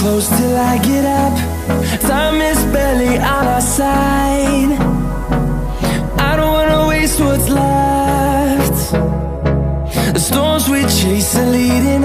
close till I get up. Time is barely on our side. I don't wanna waste what's left. The storms we chase are leading